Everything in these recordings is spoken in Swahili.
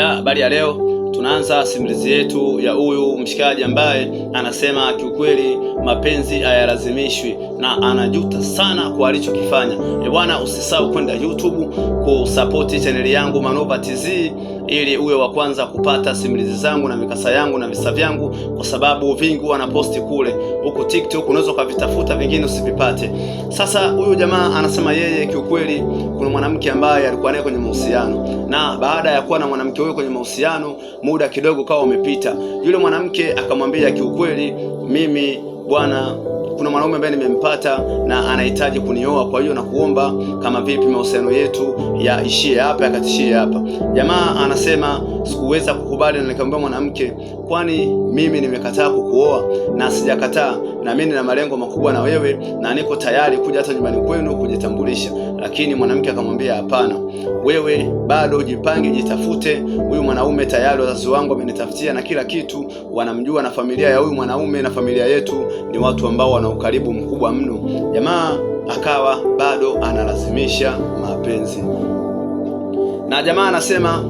Habari ya leo, tunaanza simulizi yetu ya huyu mshikaji ambaye anasema kiukweli mapenzi hayalazimishwi na anajuta sana kwa alichokifanya. Bwana, usisahau kwenda YouTube kusupport channel yangu Manova TZ ili uwe wa kwanza kupata simulizi zangu na mikasa yangu na visa vyangu, kwa sababu vingi wanaposti kule. Huko TikTok unaweza kuvitafuta, vingine usivipate. Sasa huyu jamaa anasema yeye kiukweli kuna mwanamke ambaye alikuwa naye kwenye mahusiano, na baada ya kuwa na mwanamke huyo kwenye mahusiano, muda kidogo kawa umepita, yule mwanamke akamwambia kiukweli, mimi bwana, kuna mwanaume ambaye nimempata na anahitaji kunioa, kwa hiyo nakuomba kama vipi mahusiano yetu yaishie hapa, yakatishie hapa. Jamaa anasema sikuweza kukubali, na nikamwambia mwanamke, kwani mimi nimekataa kukuoa? Na sijakataa, na mimi nina malengo makubwa na wewe na niko tayari kuja hata nyumbani kwenu kujitambulisha. Lakini mwanamke akamwambia hapana, wewe bado jipange, jitafute. Huyu mwanaume tayari wazazi wangu wamenitafutia na kila kitu, wanamjua, na familia ya huyu mwanaume na familia yetu ni watu ambao wana ukaribu mkubwa mno. Jamaa akawa bado analazimisha mapenzi, na jamaa anasema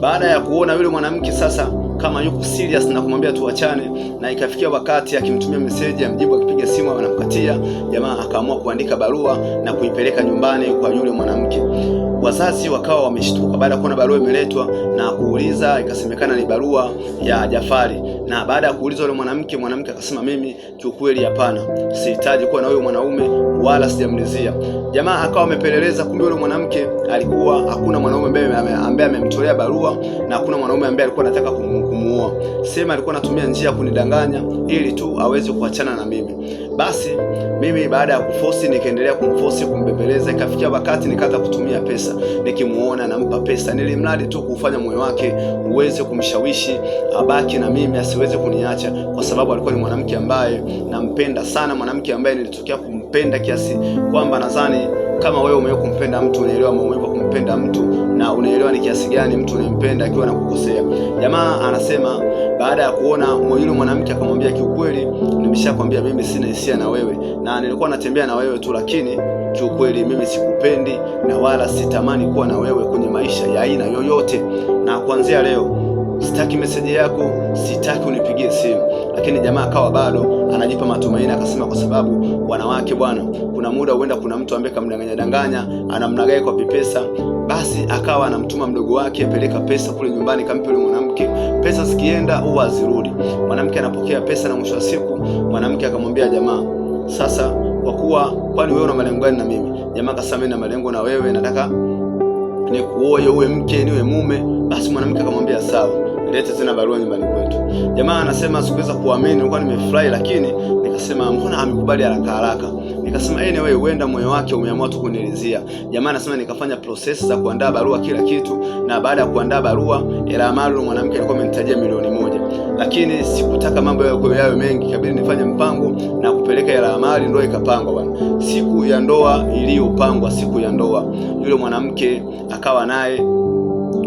baada ya kuona yule mwanamke sasa kama yuko serious na kumwambia tuachane, na ikafikia wakati akimtumia message amjibu, akipiga simu anamkatia, jamaa akaamua kuandika barua na kuipeleka nyumbani kwa yule mwanamke. Wazazi wakawa wameshtuka baada ya kuona barua imeletwa na kuuliza, ikasemekana ni barua ya Jafari. Na baada ya kuuliza yule mwanamke akasema, mimi kiukweli hapana, sihitaji kuwa na huyo mwanaume wala sijamlizia. Jamaa akawa amepeleleza, kumbe yule mwanamke alikuwa hakuna mwanaume ambaye amemtolea barua, na hakuna mwanaume ambaye alikuwa anataka kumuoa. Sema alikuwa anatumia njia kunidanganya ili tu aweze kuachana na mimi. Basi mimi baada ya kuforce nikaendelea kumforce, kumbembeleza, ikafikia wakati nikaanza kutumia pesa. Nikimuona nampa pesa, nilimradi tu kufanya moyo wake uweze kumshawishi abaki na mimi, asiweze kuniacha, kwa sababu alikuwa ni mwanamke ambaye nampenda sana, mwanamke ambaye nilitokea kumpenda kiasi kwamba nadhani kama wewe umewahi kumpenda mtu unaelewa maumivu ya kumpenda mtu, na unaelewa ni kiasi gani mtu unampenda akiwa anakukosea. Jamaa anasema baada ya kuona yule mwanamke akamwambia, kiukweli nimeshakwambia mimi sina hisia na wewe, na nilikuwa natembea na wewe tu, lakini kiukweli mimi sikupendi na wala sitamani kuwa na wewe kwenye maisha ya aina yoyote, na kuanzia leo sitaki message yako, sitaki unipigie simu. Lakini jamaa akawa bado anajipa matumaini, akasema kwa sababu wanawake bwana, kuna muda huenda kuna mtu ambaye kamdanganya anamnagai kwa pesa. Basi akawa anamtuma mdogo wake apeleka pesa kule nyumbani, kampe yule mwanamke. Pesa zikienda huwa hazirudi. Mwanamke anapokea pesa, na mwisho wa siku mwanamke akamwambia jamaa, sasa kwa kuwa kwani wewe una malengo gani na mimi? Jamaa akasema na malengo na wewe, nataka nikuoe uwe mke niwe mume. Basi mwanamke akamwambia sawa, lete tena barua nyumbani kwetu. Jamaa anasema sikuweza kuamini, nilikuwa nimefurahi, lakini nikasema mbona amekubali haraka. Nikasema anyway, huenda moyo wake umeamua tu kunilizia. Jamaa anasema nikafanya process za kuandaa barua kila kitu, na baada ya kuandaa barua ila amalo mwanamke alikuwa amenitajia $1,000,000, lakini sikutaka mambo yawe mengi, kabidi nifanye mpango na kupeleka ila amali. Ndoa ikapangwa bwana. Siku ya ndoa iliyopangwa, siku ya ndoa, yule mwanamke akawa naye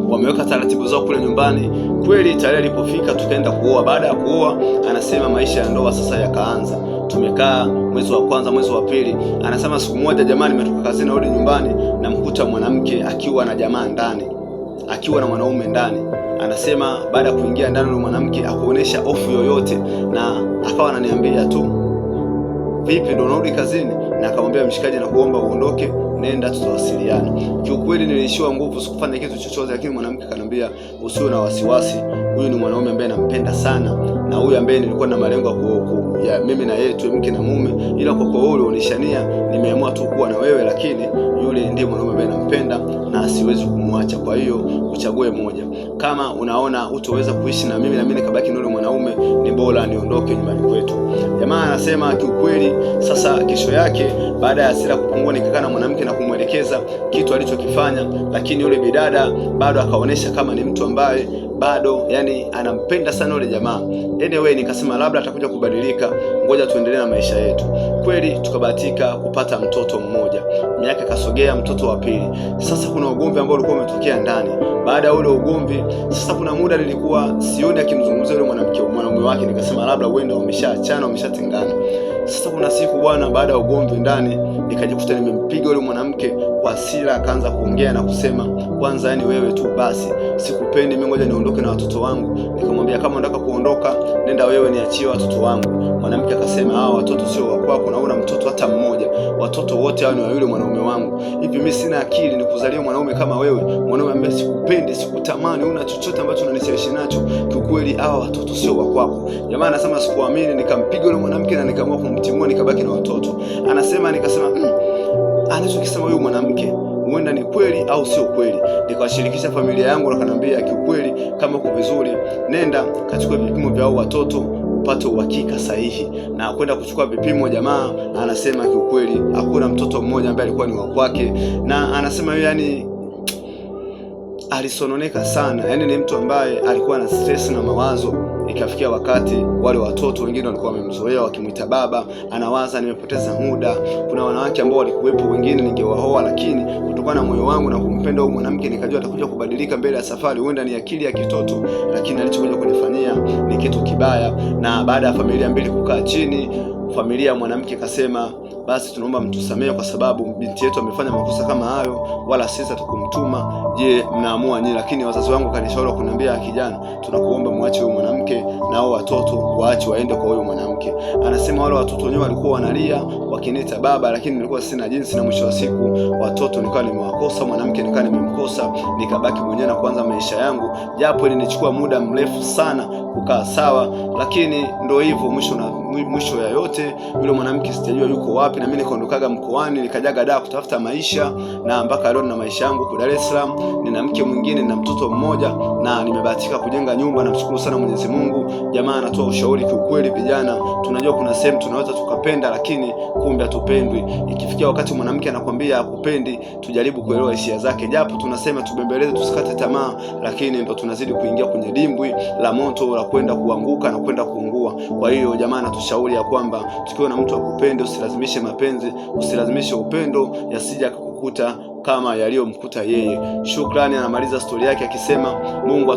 wameweka taratibu zao kule nyumbani. Kweli tarehe ilipofika tukaenda kuoa. Baada ya kuoa, anasema maisha ya ndoa sasa yakaanza. Tumekaa mwezi wa kwanza, mwezi wa pili. Anasema siku moja jamani, nimetoka kazini narudi nyumbani, namkuta mwanamke akiwa na jamaa ndani, akiwa na mwanaume ndani. Anasema baada ya kuingia ndani yule mwanamke akuonesha hofu yoyote, na akawa ananiambia tu, vipi ndo unarudi kazini? Na akamwambia mshikaji, na kuomba uondoke, nenda tutawasiliana. Kiukweli nilishiwa nguvu, sikufanya kitu chochote, lakini mwanamke kanambia usiwe na wasiwasi, huyu ni mwanaume ambaye nampenda sana, na huyu ambaye nilikuwa na malengo ya mimi na yeye tu mke na mume, ila kwa wewe ulionishania nimeamua tu kuwa na wewe, lakini yule ndiye mwanaume ambaye nampenda na siwezi kumwacha, kwa hiyo uchague moja. Kama unaona utoweza kuishi na mimi nikabaki na yule mwanaume, ni bora niondoke nyumbani kwetu. Jamaa anasema kiukweli sasa kesho yake baada ya hasira kupungua, nikakaa na mwanamke na kumwelekeza kitu alichokifanya, lakini yule bidada bado akaonesha kama ni mtu ambaye bado yani anampenda sana yule jamaa. Anyway, nikasema labda atakuja kubadilika, ngoja tuendelee na maisha yetu. Kweli tukabahatika kupata mtoto mmoja, miaka kasogea, mtoto wa pili. Sasa kuna ugomvi ambao ulikuwa umetokea ndani. Baada ya ule ugomvi, sasa kuna muda nilikuwa sioni akimzungumzia yule mwanaume wake, nikasema labda huenda wameshaachana, wameshatengana. Sasa kuna siku bwana, baada ya ugomvi ndani, nikajikuta nimempiga yule mwanamke kwa hasira akaanza kuongea na kusema, kwanza yani wewe tu basi, sikupendi mimi, ngoja niondoke na watoto wangu. Nikamwambia, kama unataka kuondoka nenda wewe, niachie watoto wangu. Mwanamke akasema, hao watoto sio wa kwako, na una mtoto hata mmoja, watoto wote hao ni wa yule mwanaume wangu. Hivi mimi sina akili nikuzalia mwanaume kama wewe, mwanaume ambaye sikupendi, sikutamani, una chochote ambacho unanishawishi nacho, kiukweli hao watoto sio wa kwako. Jamaa anasema sikuamini, nikampiga yule mwanamke na nikaamua kumtimua, nikabaki na watoto. Anasema nikasema anachokisema huyu mwanamke huenda ni kweli au sio kweli. Nikawashirikisha familia yangu na kanambia, kiukweli kama uko vizuri nenda kachukua vipimo vya hao watoto upate uhakika sahihi. Na kwenda kuchukua vipimo, jamaa anasema kiukweli hakuna mtoto mmoja ambaye alikuwa ni wa kwake, na anasema yeye yani alisononeka sana, yani ni mtu ambaye alikuwa na stress na mawazo. Ikafikia wakati wale watoto wengine walikuwa wamemzoea wakimuita baba, anawaza nimepoteza muda. Kuna wanawake ambao walikuwepo wengine ningewaoa, lakini kutokana na moyo wangu na kumpenda huyu mwanamke nikajua atakuja kubadilika mbele ya safari, huenda ni akili ya kitoto, lakini alichokuja kunifanyia ni kitu kibaya. Na baada ya familia mbili kukaa chini, familia ya mwanamke kasema, basi tunaomba mtusamehe kwa sababu binti yetu amefanya makosa kama hayo, wala sisi hatukumtuma. Je, mnaamua nini? Lakini wazazi wangu kanishauri kuniambia, kijana, tunakuomba muache huyo mwanamke na hao watoto waache waende kwa huyo mwanamke. Anasema wale watoto wenyewe walikuwa wanalia wakiniita baba, lakini nilikuwa sina jinsi, na mwisho wa siku watoto nikawa nimewakosa, mwanamke nikawa nimemkosa, nikabaki mwenyewe na kuanza maisha yangu, japo ilinichukua muda mrefu sana kukaa sawa, lakini ndio hivyo. Mwisho ya yote yule mwanamke sijajua yuko wapi, na mimi nikaondokaga mkoani nikajaga Dar kutafuta maisha, na mpaka leo na maisha yangu kwa Dar es Salaam. Nina mke mwingine na mtoto mmoja, na nimebahatika kujenga nyumba. Namshukuru sana Mwenyezi Mungu. Jamaa anatoa ushauri, kiukweli vijana, tunajua kuna sehemu tunaweza tukapenda, lakini kumbe hatupendwi. Ikifikia wakati mwanamke anakwambia hakupendi, tujaribu kuelewa hisia zake, japo tunasema tubembeleze, tusikate tamaa, lakini ndo tunazidi kuingia kwenye dimbwi la moto la kwenda kuanguka na kwenda kuungua. Kwa hiyo jamaa anatushauri ya kwamba tukiwa na mtu akupende, usilazimishe mapenzi, usilazimishe upendo, yasija kukukuta kama yaliyomkuta yeye. Shukrani. Anamaliza stori yake akisema, Mungu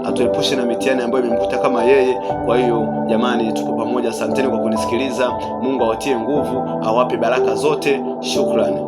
atuepushe na mitihani ambayo imemkuta kama yeye. Kwa hiyo jamani, tuko pamoja. Asanteni kwa kunisikiliza. Mungu awatie nguvu, awape baraka zote. Shukrani.